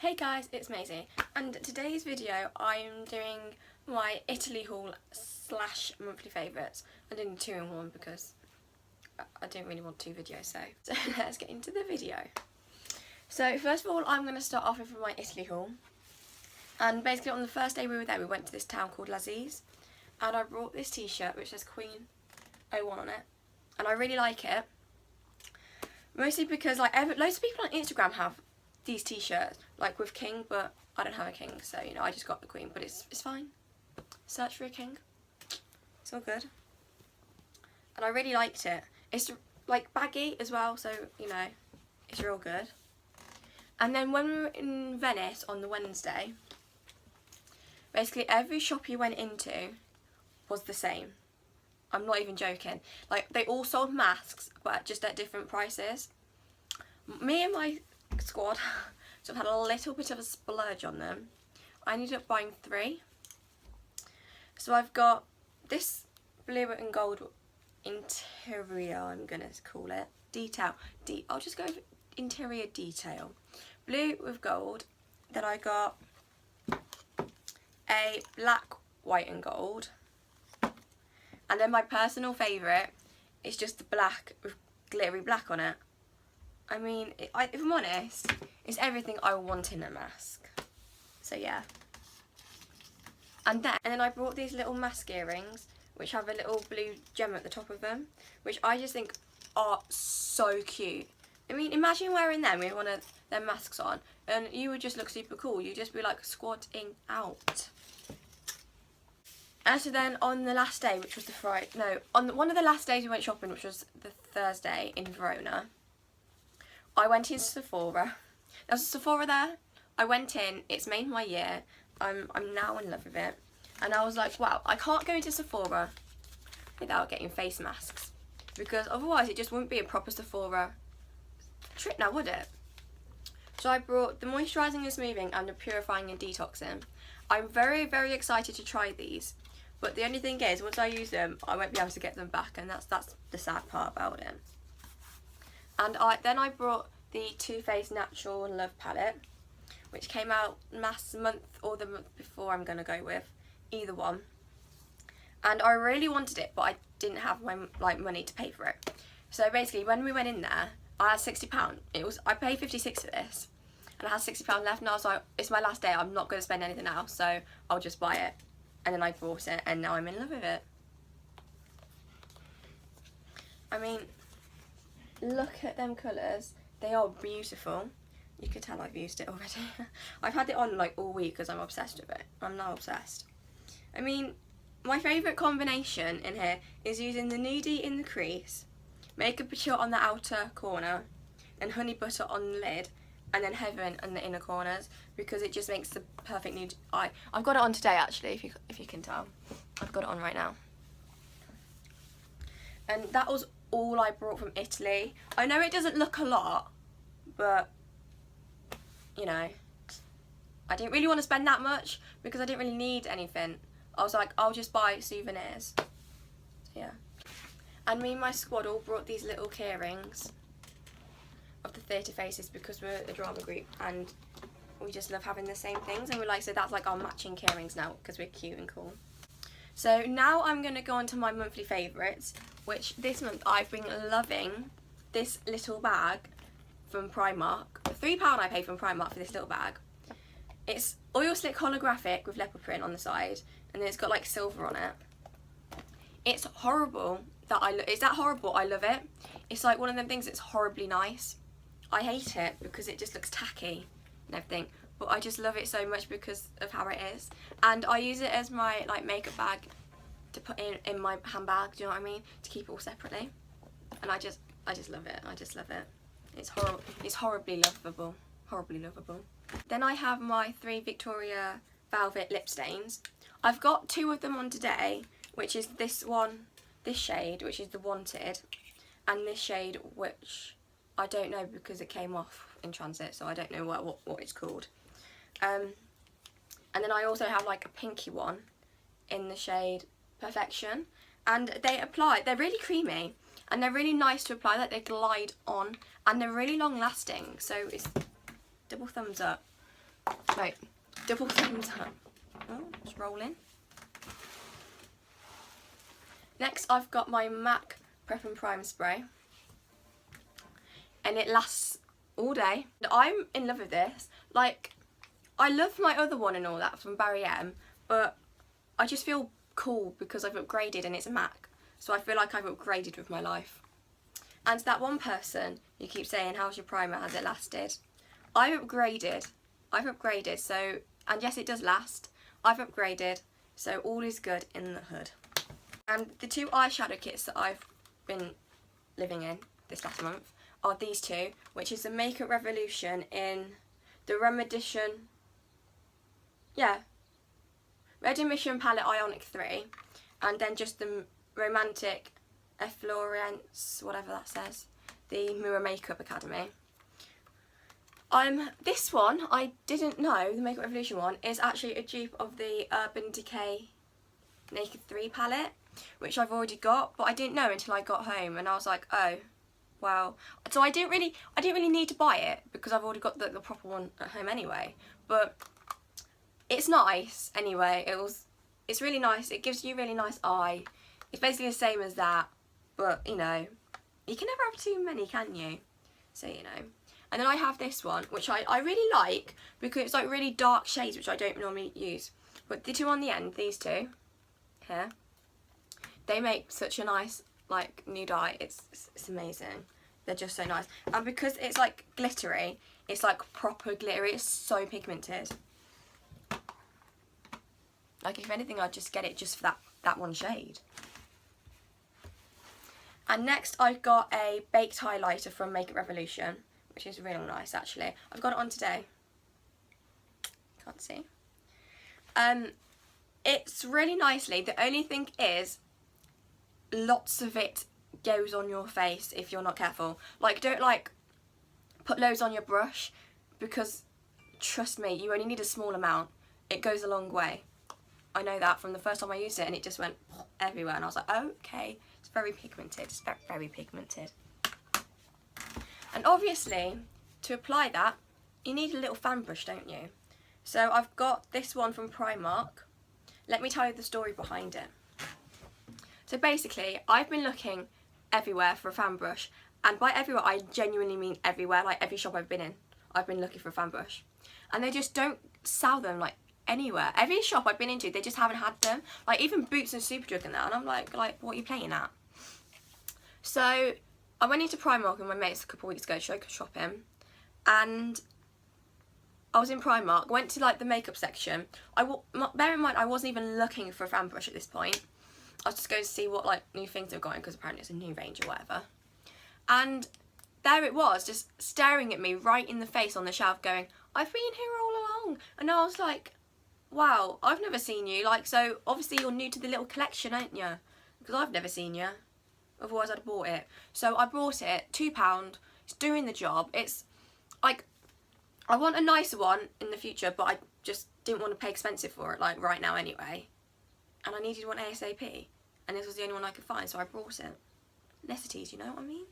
Hey guys, it's Maisie, and today's video I'm doing my Italy haul slash monthly favourites. I'm doing 2 in 1 because I don't really want 2 videos, so let's get into the video. So first of all, I'm going to start off with my Italy haul, and basically on the first day we were there we went to this town called Lazise, and I brought this t-shirt which says Queen 01 on it, and I really like it, mostly because like loads of people on Instagram have these t-shirts like with king, but I don't have a king, so you know I just got the queen, but it's fine. Search for a king, it's all good, and I really liked it. It's like baggy as well, so you know it's real good. And then when we were in Venice on the Wednesday, basically every shop you went into was the same. I'm not even joking. Like they all sold masks, but just at different prices. Me and my squad so I've had a little bit of a splurge on them. I ended up buying 3. So I've got this blue and gold interior, I'm gonna call it, detail. I'll just go with interior detail. Blue with gold. Then I got a black, white and gold. And then my personal favourite is just the black with glittery black on it. I mean, if I'm honest, it's everything I want in a mask. So yeah. And then I brought these little mask earrings, which have a little blue gem at the top of them, which I just think are so cute. I mean, imagine wearing them with one of their masks on, and you would just look super cool. You'd just be like squatting out. And so then on the last day, which was the Friday, no, on one of the last days we went shopping, which was the Thursday in Verona, I went into Sephora. There's a Sephora there. I went in. It's made my year. I'm now in love with it. And I was like, wow, I can't go into Sephora without getting face masks, because otherwise it just wouldn't be a proper Sephora trip now, would it? So I brought the moisturising and smoothing and the purifying and detoxing. I'm very, very excited to try these. But the only thing is, once I use them, I won't be able to get them back, and that's the sad part about it. And then I brought the Too Faced Natural and Love palette, which came out last month or the month before, I'm going to go with. Either one. And I really wanted it, but I didn't have my money to pay for it. So basically, when we went in there, I had £60. I paid 56 for this, and I had £60 left, and I was like, it's my last day, I'm not going to spend anything else, so I'll just buy it. And then I bought it, and now I'm in love with it. I mean, look at them colours. They are beautiful. You could tell I've used it already. I've had it on like all week because I'm obsessed with it. I'm now obsessed. I mean, my favourite combination in here is using the Nudie in the crease, Makeup Couture on the outer corner, and Honey Butter on the lid, and then Heaven on the inner corners, because it just makes the perfect nude eye. I've got it on today actually, if you can tell. I've got it on right now. And that was all I brought from Italy. I know it doesn't look a lot, but you know, I didn't really want to spend that much because I didn't really need anything. I was like, I'll just buy souvenirs. So yeah. And me and my squad all brought these little key rings of the theatre faces because we're a drama group and we just love having the same things, and we're like, so that's like our matching key rings now because we're cute and cool. So now I'm going to go on to my monthly favourites, which this month I've been loving this little bag from Primark. £3 I paid from Primark for this little bag. It's oil slick holographic with leopard print on the side, and then it's got like silver on it. It's horrible that it's that horrible I love it. It's like one of them things that's horribly nice. I hate it because it just looks tacky and everything, but I just love it so much because of how it is. And I use it as my like makeup bag to put in my handbag, do you know what I mean? To keep it all separately. And I just love it. I just love it. It's horribly lovable. Horribly lovable. Then I have my 3 Victoria Velvet lip stains. I've got 2 of them on today, which is this one, this shade, which is the Wanted, and this shade, which I don't know because it came off in transit, so I don't know what it's called. And then I also have like a pinky one in the shade Perfection, and they're really creamy and they're really nice to apply, like they glide on, and they're really long lasting, so it's double thumbs up. Right, double thumbs up. Oh, it's rolling. Next, I've got my MAC Prep and Prime spray, and it lasts all day. I'm in love with this. Like, I love my other one and all that from Barry M, but I just feel cool because I've upgraded and it's a MAC, so I feel like I've upgraded with my life. And that one person who keeps saying, how's your primer, has it lasted? I've upgraded, so, and yes, it does last. I've upgraded, so all is good in the hood. And the two eyeshadow kits that I've been living in this last month are these two, which is the Makeup Revolution in the Red Edition Palette Ionic 3, and then just the Romantic Effleurance, whatever that says, the Mirror Makeup Academy. This one, I didn't know, the Makeup Revolution one, is actually a dupe of the Urban Decay Naked 3 palette, which I've already got, but I didn't know until I got home, and I was like, oh, wow. So I didn't really need to buy it because I've already got the proper one at home anyway. But it's nice anyway. It's really nice. It gives you a really nice eye. It's basically the same as that, but you know, you can never have too many, can you? So you know. And then I have this one, which I really like because it's like really dark shades, which I don't normally use. But the two on the end, these two here, they make such a nice like nude eye. It's amazing. They're just so nice. And because it's like glittery, it's like proper glittery. It's so pigmented. Like if anything, I'd just get it just for that one shade. And next I've got a baked highlighter from Makeup Revolution, which is really nice actually. I've got it on today. Can't see. It's really nicely. The only thing is, lots of it goes on your face if you're not careful. Like, don't like put loads on your brush, because trust me, you only need a small amount. It goes a long way. I know that from the first time I used it, and it just went everywhere, and I was like, oh, okay, it's very pigmented. It's very, very pigmented. And obviously, to apply that, you need a little fan brush, don't you? So I've got this one from Primark. Let me tell you the story behind it. So basically, I've been looking everywhere for a fan brush, and by everywhere I genuinely mean everywhere, like every shop I've been in, I've been looking for a fan brush. And they just don't sell them like anywhere. Every shop I've been into, they just haven't had them. Like even Boots and Superdrug and that, and I'm like, what are you playing at? So I went into Primark with my mates a couple of weeks ago to go shopping, and I was in Primark, went to like the makeup section. Bear in mind, I wasn't even looking for a fan brush at this point. I was just going to see what like new things they've got in, because apparently it's a new range or whatever. And there it was, just staring at me right in the face on the shelf going, I've been here all along. And I was like, wow, I've never seen you. Like, so obviously you're new to the little collection, aren't you? Because I've never seen you. Otherwise I'd have bought it. So I bought it, £2. It's doing the job. It's like, I want a nicer one in the future, but I just didn't want to pay expensive for it, like right now anyway. And I needed one ASAP. And this was the only one I could find, so I brought it. Necessities, you know what I mean?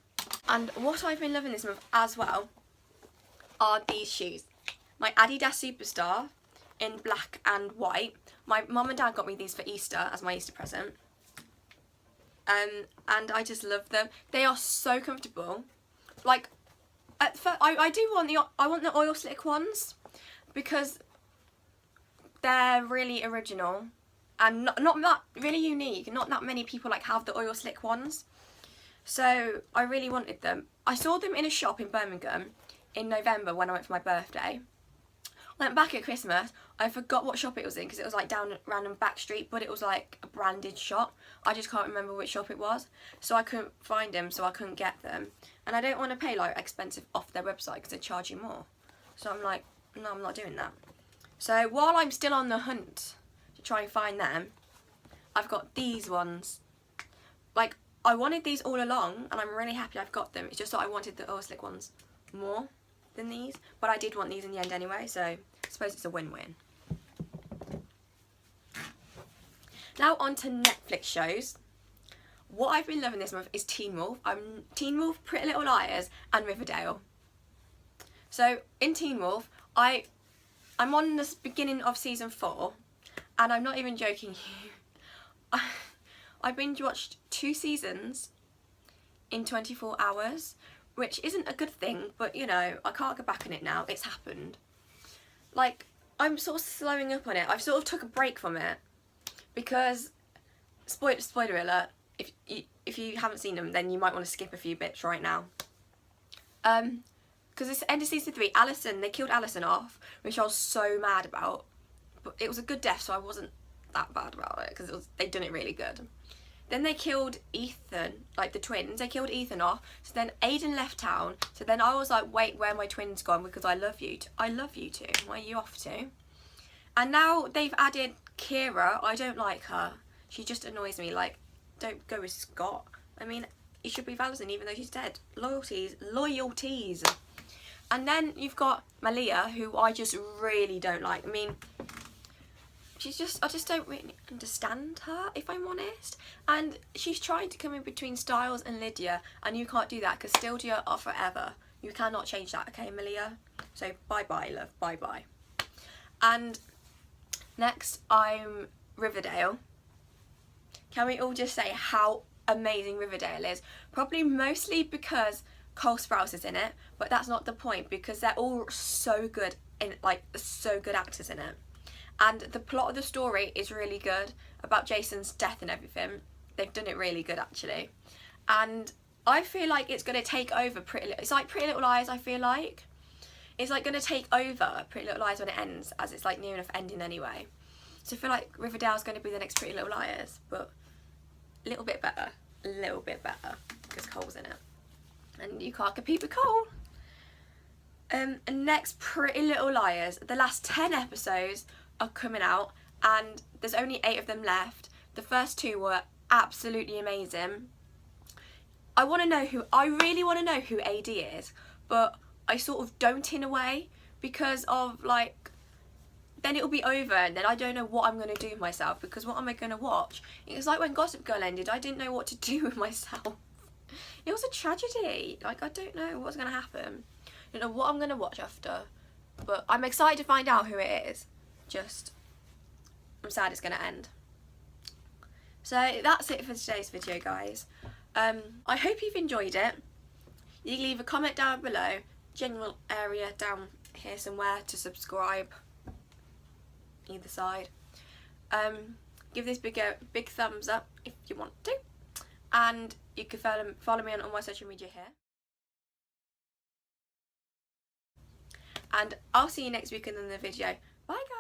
And what I've been loving this month as well are these shoes. My Adidas Superstar in black and white. My mum and dad got me these for Easter as my Easter present. And I just love them. They are so comfortable. Like, at first, I want the oil slick ones because they're really original and not that really unique. Not that many people like have the oil slick ones. So I really wanted them. I saw them in a shop in Birmingham in November when I went for my birthday. Went back at Christmas. I forgot what shop it was in because it was like down a random back street, but it was like a branded shop. I just can't remember which shop it was. So I couldn't find them, so I couldn't get them. And I don't want to pay like expensive off their website because they charge you more. So I'm like, no, I'm not doing that. So while I'm still on the hunt to try and find them, I've got these ones. Like, I wanted these all along, and I'm really happy I've got them. It's just that I wanted the oil slick ones more than these, but I did want these in the end anyway, so I suppose it's a win-win. Now on to Netflix shows. What I've been loving this month is Teen Wolf. Teen Wolf, Pretty Little Liars and Riverdale. So in Teen Wolf, I I'm on the beginning of season 4, and I'm not even joking you. I binge watched 2 seasons in 24 hours, which isn't a good thing, but you know, I can't go back on it now. It's happened. Like, I'm sort of slowing up on it. I've sort of took a break from it because, spoiler alert, if you haven't seen them, then you might want to skip a few bits right now. Because it's end of season 3, Alison, they killed Alison off, which I was so mad about. But it was a good death, so I wasn't that bad about it, because they'd done it really good. Then they killed Ethan, like the twins, they killed Ethan off, so then Aiden left town, so then I was like, wait, where are my twins gone, because I love you two, where are you off to? And now they've added Kira. I don't like her, she just annoys me. Like, don't go with Scott. I mean, you should be with Alison even though she's dead. Loyalties. And then you've got Malia, who I just really don't like. I mean, I just don't really understand her, if I'm honest. And she's trying to come in between Styles and Lydia, and you can't do that because Stilgia are forever. You cannot change that, okay, Malia? So bye-bye, love, bye-bye. And next, I'm Riverdale. Can we all just say how amazing Riverdale is? Probably mostly because Cole Sprouse is in it, but that's not the point, because they're all so good in, like, so good actors in it. And the plot of the story is really good about Jason's death and everything. They've done it really good, actually. And I feel like it's going to take over it's like Pretty Little Lies, I feel like. It's like going to take over Pretty Little Lies when it ends, as it's like near enough ending anyway. So I feel like Riverdale's going to be the next Pretty Little Liars, but a little bit better, because Cole's in it. And you can't compete with Cole. And next, Pretty Little Liars. The last 10 episodes are coming out, and there's only 8 of them left. The first 2 were absolutely amazing. I really want to know who AD is, but I sort of don't in a way, because of like, then it'll be over and then I don't know what I'm going to do with myself, because what am I going to watch? It's like when Gossip Girl ended, I didn't know what to do with myself. It was a tragedy. Like, I don't know what's going to happen. I don't know what I'm going to watch after, but I'm excited to find out who it is. Just, I'm sad it's going to end. So that's it for today's video, guys. I hope you've enjoyed it. You can leave a comment down below, general area down here somewhere, to subscribe, either side. Give this big thumbs up if you want to, and you can follow me on all my social media here. And I'll see you next week in another video. Bye, guys.